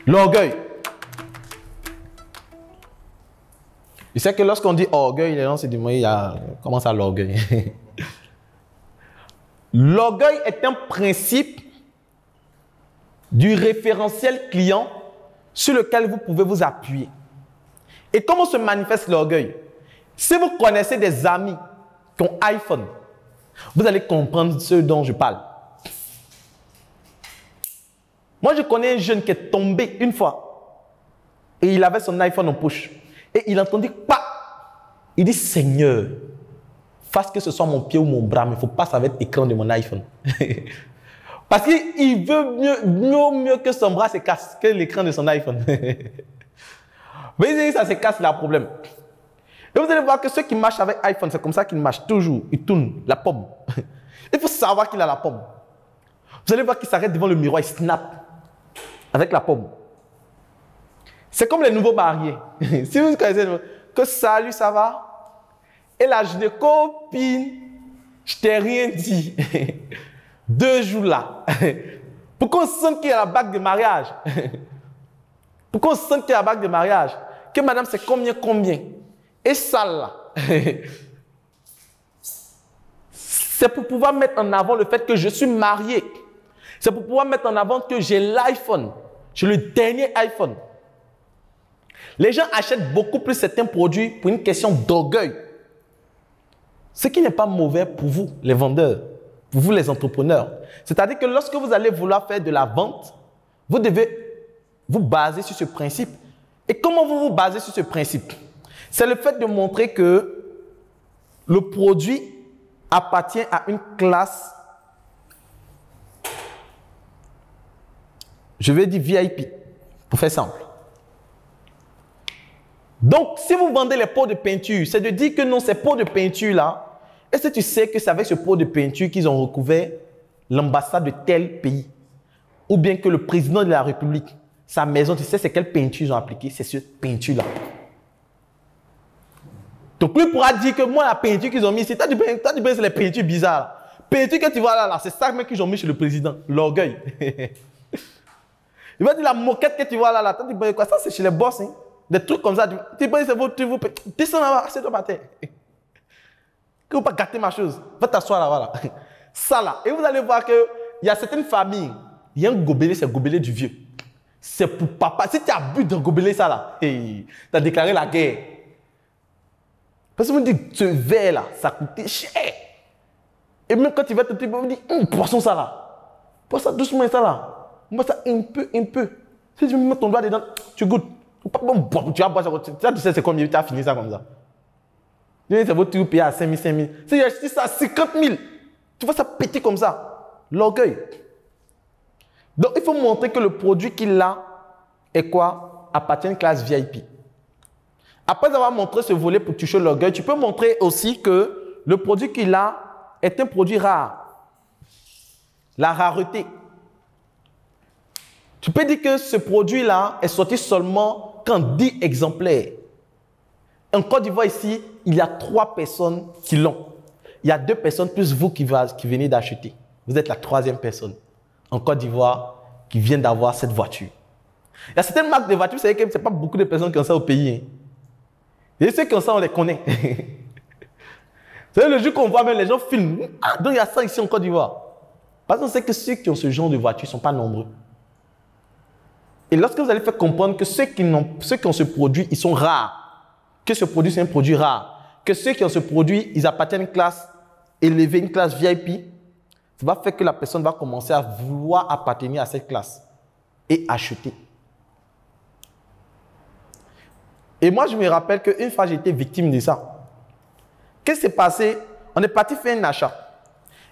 L'orgueil. Je sais que lorsqu'on dit orgueil, les gens se disent, il y a, comment ça l'orgueil? L'orgueil est un principe du référentiel client sur lequel vous pouvez vous appuyer. Et comment se manifeste l'orgueil? Si vous connaissez des amis qui ont iPhone, vous allez comprendre ce dont je parle. Moi, je connais un jeune qui est tombé une fois et il avait son iPhone en poche. Et il entendit pas. Il dit, Seigneur, fasse que ce soit mon pied ou mon bras, mais il ne faut pas ça va être l'écran de mon iPhone. Parce qu'il veut mieux que son bras se casse que l'écran de son iPhone. Mais ça se casse, là, le problème. Et vous allez voir que ceux qui marchent avec iPhone, c'est comme ça qu'ils marchent toujours. Ils tournent la pomme. Il faut savoir qu'il a la pomme. Vous allez voir qu'il s'arrête devant le miroir, il snap avec la pomme. C'est comme les nouveaux mariés. Si vous connaissez, que salut, ça va? Et la journée, copine, je t'ai rien dit. 2 jours là. Pourquoi on sent qu'il y a la bague de mariage? Pourquoi on sent qu'il y a la bague de mariage? Que madame, c'est combien? Et ça là. C'est pour pouvoir mettre en avant le fait que je suis marié. C'est pour pouvoir mettre en avant que j'ai l'iPhone. J'ai le dernier iPhone. Les gens achètent beaucoup plus certains produits pour une question d'orgueil. Ce qui n'est pas mauvais pour vous, les vendeurs, pour vous, les entrepreneurs. C'est-à-dire que lorsque vous allez vouloir faire de la vente, vous devez vous baser sur ce principe. Et comment vous vous basez sur ce principe? C'est le fait de montrer que le produit appartient à une classe, je vais dire VIP, pour faire simple. Donc, si vous vendez les pots de peinture, c'est de dire que non, ces pots de peinture-là, est-ce que tu sais que c'est avec ce pot de peinture qu'ils ont recouvert l'ambassade de tel pays? Ou bien que le président de la République, sa maison, tu sais c'est quelle peinture ils ont appliqué? C'est cette peinture-là. Donc, lui pourra dire que moi, la peinture qu'ils ont mis ici, tu dis c'est les peintures bizarres. Peinture que tu vois là, c'est ça qu'ils ont mis chez le président. L'orgueil. Il va dire la moquette que tu vois là, tu dis quoi? Ça, c'est chez les boss. Hein? Des trucs comme ça. Tu penses que vous descends là-bas, assieds-toi par terre. Que vous ne pas gâter ma chose. Va t'asseoir là-bas. Là. Ça là. Et vous allez voir qu'il y a certaines familles, il y a un gobelet, c'est le gobelet du vieux. C'est pour papa. Si tu as bu d'un gobelet, ça là, tu as déclaré la guerre. Parce que vous me dites, ce verre là, ça coûtait cher. Et même quand tu vas te dire, vous me dites, poisson ça là. Poisson doucement ça là. Moi ça un peu. Si tu mets ton doigt dedans, tu goûtes. Tu vas boire ça. Tu sais c'est combien tu as fini ça comme ça. C'est votre tour payé à 5 000. Si tu achètes ça à 50 000, tu vois ça péter comme ça. L'orgueil. Donc il faut montrer que le produit qu'il a est quoi? Appartient à une classe VIP. Après avoir montré ce volet pour toucher l'orgueil, tu peux montrer aussi que le produit qu'il a est un produit rare. La rareté. Tu peux dire que ce produit-là est sorti seulement qu'en 10 exemplaires. En Côte d'Ivoire ici, il y a 3 personnes qui l'ont. Il y a 2 personnes plus vous qui venez d'acheter. Vous êtes la 3e personne en Côte d'Ivoire qui vient d'avoir cette voiture. Il y a certaines marques de voitures, vous savez que ce n'est pas beaucoup de personnes qui ont ça au pays. Hein. Et ceux qui ont ça, on les connaît. Vous savez, le jour qu'on voit même les gens filment. Ah, donc il y a ça ici en Côte d'Ivoire. Parce qu'on sait que ceux qui ont ce genre de voiture ne sont pas nombreux. Et lorsque vous allez faire comprendre que ceux qui ont ce produit, ils sont rares, que ce produit c'est un produit rare, que ceux qui ont ce produit, ils appartiennent à une classe élevée, une classe VIP, ça va faire que la personne va commencer à vouloir appartenir à cette classe et acheter. Et moi, je me rappelle qu'une fois, j'ai été victime de ça. Qu'est-ce qui s'est passé? On est parti faire un achat.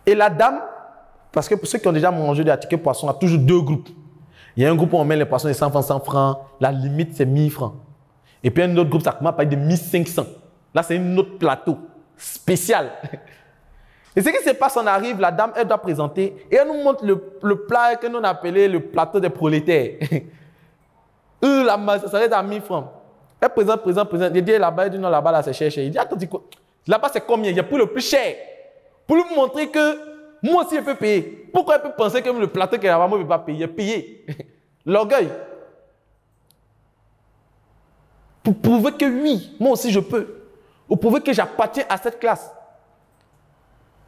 Et la dame, parce que pour ceux qui ont déjà mangé des tickets poissons, il y a toujours 2 groupes. Il y a un groupe où on met les poissons de 100 francs, la limite c'est 1000 francs. Et puis un autre groupe, ça commence par de 1500. Là, c'est un autre plateau spécial. Et ce qui se passe, on arrive, la dame, elle doit présenter et elle nous montre le plat que nous on appelait le plateau des prolétaires. La masse, ça va être à 1000 francs. Elle présente. Il dit là-bas, il dit non, là-bas, là, c'est cher. Il dit, attends, là-bas, c'est combien? Il y a pour le plus cher. Pour lui montrer que moi aussi, je peux payer. Pourquoi elle peut penser que le plateau qu'elle a là-bas, moi, je ne peux pas payer? Payer. L'orgueil. Pour prouver que oui, moi aussi je peux. Pour prouver que j'appartiens à cette classe.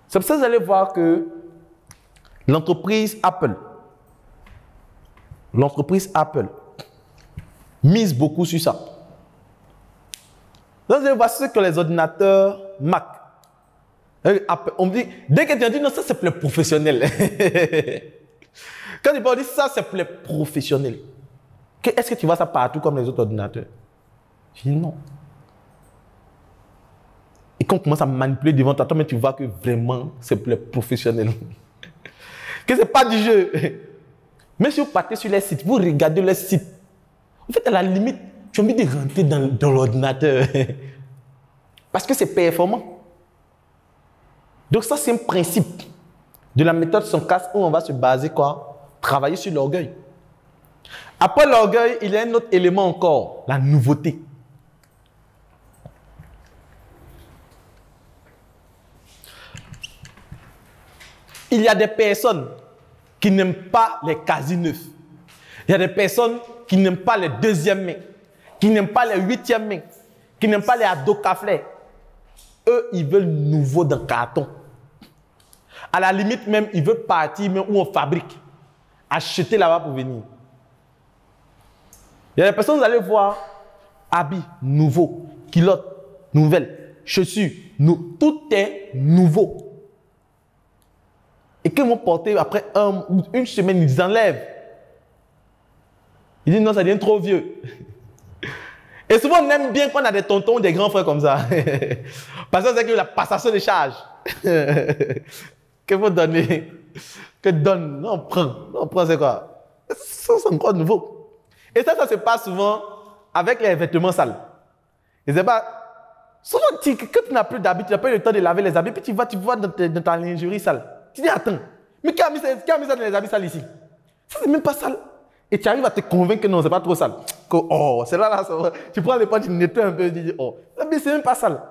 C'est pour ça que vous allez voir que l'entreprise Apple mise beaucoup sur ça. Donc, vous allez voir ce que les ordinateurs Mac. On me dit, dès que tu as dit non, ça c'est pour les professionnels. Quand tu parles, on dit ça c'est pour les professionnels. Est-ce que tu vois ça partout comme les autres ordinateurs? Je dis non. Et quand on commence à manipuler devant toi, mais tu vois que vraiment c'est pour les professionnels. Que ce n'est pas du jeu. Mais si vous partez sur les sites, vous regardez les sites, en fait, à la limite, tu as envie de rentrer dans l'ordinateur. Parce que c'est performant. Donc ça, c'est un principe de la méthode sans casse où on va se baser quoi? Travailler sur l'orgueil. Après l'orgueil, il y a un autre élément encore, la nouveauté. Il y a des personnes qui n'aiment pas les quasi neufs. Il y a des personnes qui n'aiment pas les deuxièmes mains, qui n'aiment pas les huitièmes mains, qui n'aiment pas les adocaflets. Eux, ils veulent nouveau dans le carton. À la limite même, ils veulent partir même où on fabrique. Acheter là-bas pour venir. Il y a des personnes, vous allez voir, habits nouveaux, culottes nouvelles, chaussures, tout est nouveau. Et qu'ils vont porter après une semaine, ils enlèvent. Ils disent non, ça devient trop vieux. Et souvent, on aime bien qu'on a des tontons, des grands frères comme ça. Parce que c'est que la passation de charge. Que vous donnez, que donne, non, on prend, c'est quoi? Ça, c'est encore nouveau. Et ça se passe souvent avec les vêtements sales. Et c'est pas. Souvent, quand tu n'as plus d'habits, tu n'as pas eu le temps de laver les habits, puis tu vois dans ta lingerie sale. Tu dis, attends, mais qui a mis ça dans les habits sales ici? Ça, c'est même pas sale. Et tu arrives à te convaincre que non, c'est pas trop sale. Que, oh, c'est là, tu prends les points, tu nettoies un peu, tu dis, oh, mais c'est même pas sale.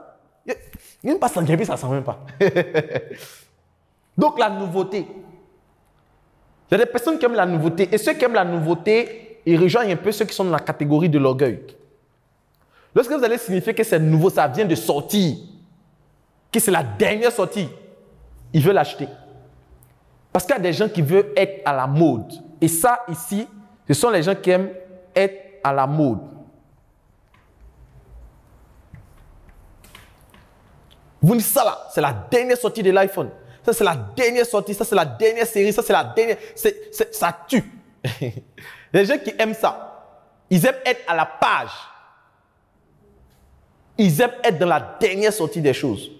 Il n'y a même pas sale, puis ça sent même pas. Donc, la nouveauté. Il y a des personnes qui aiment la nouveauté. Et ceux qui aiment la nouveauté, ils rejoignent un peu ceux qui sont dans la catégorie de l'orgueil. Lorsque vous allez signifier que c'est nouveau, ça vient de sortir, que c'est la dernière sortie, ils veulent l'acheter. Parce qu'il y a des gens qui veulent être à la mode. Et ça, ici, ce sont les gens qui aiment être à la mode. Vous dites ça là, c'est la dernière sortie de l'iPhone. Ça, c'est la dernière sortie. Ça, c'est la dernière série. Ça, c'est la dernière. Ça tue. Les gens qui aiment ça, ils aiment être à la page. Ils aiment être dans la dernière sortie des choses.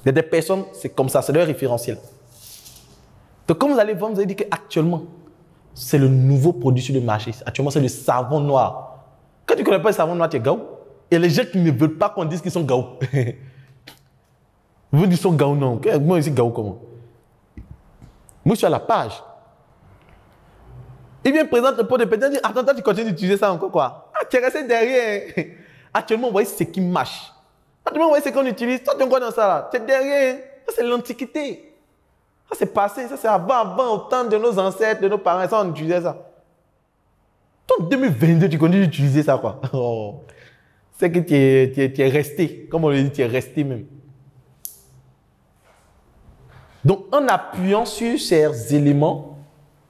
Il y a des personnes, c'est comme ça, c'est leur référentiel. Donc, comme vous allez voir, vous allez dire qu'actuellement, c'est le nouveau produit sur le marché. Actuellement, c'est le savon noir. Quand tu ne connais pas le savon noir, tu es gaou. Et les gens qui ne veulent pas qu'on dise qu'ils sont gaou. Vous dites qu'ils sont gaou, non. Moi, je suis gaou comment? Moi, je suis à la page. Il vient présenter le pot de pétanque et dit, attends, toi, tu continues d'utiliser ça encore quoi? Ah, tu es resté derrière. Actuellement, vous voyez ce qui marche. Actuellement, vous voyez ce qu'on utilise. Toi, tu es encore dans ça là. Tu es derrière. Ça, c'est l'antiquité. Ça, c'est passé. Ça, c'est avant, au temps de nos ancêtres, de nos parents. Ça, on utilisait ça. Toi, en 2022, tu continues d'utiliser ça quoi. Oh. C'est que tu es resté. Comme on le dit, tu es resté même. Donc, en appuyant sur ces éléments,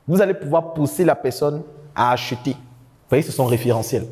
vous allez pouvoir pousser la personne à acheter. Vous voyez, c'est son référentiel.